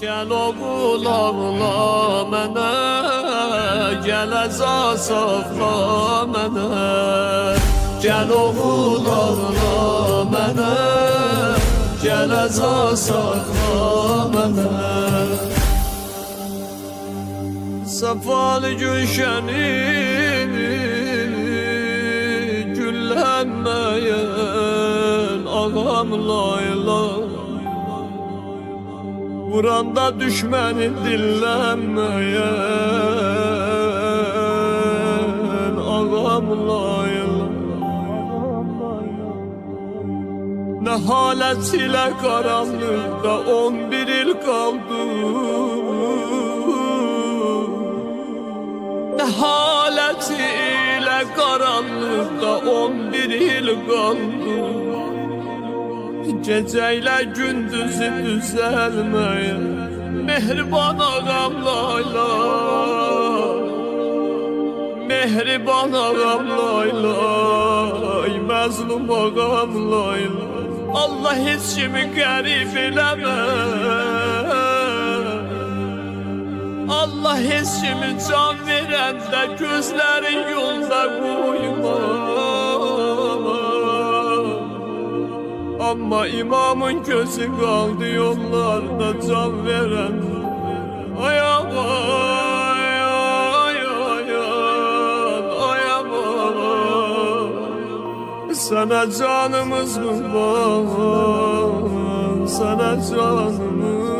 Gel oğul ağla mənə, gel əza saxla mənə. Gel oğul ağla mənə, gel əza saxla mənə. Səfalı gülşənin güllənməyən ağam layla, vuranda düşmənin dillənməyən ağam layla. Nə halət ilə qaranlıqda 11 il qaldı, nə halət ilə qaranlıqda 11 il qaldı. Gecə ilə gündüzü düzəlməyən mehriban ağam layla, mehriban ağam layla, məzlum ağam layla. Allah heç kimi qərib eləmə, Allah heç kimi can verəndə gözlərin yolda qoyma. Amma imamın gözü qaldı yollarda can verən. Ay aman, ay ayan, ay aman. Sana canımız kurban, sana canımız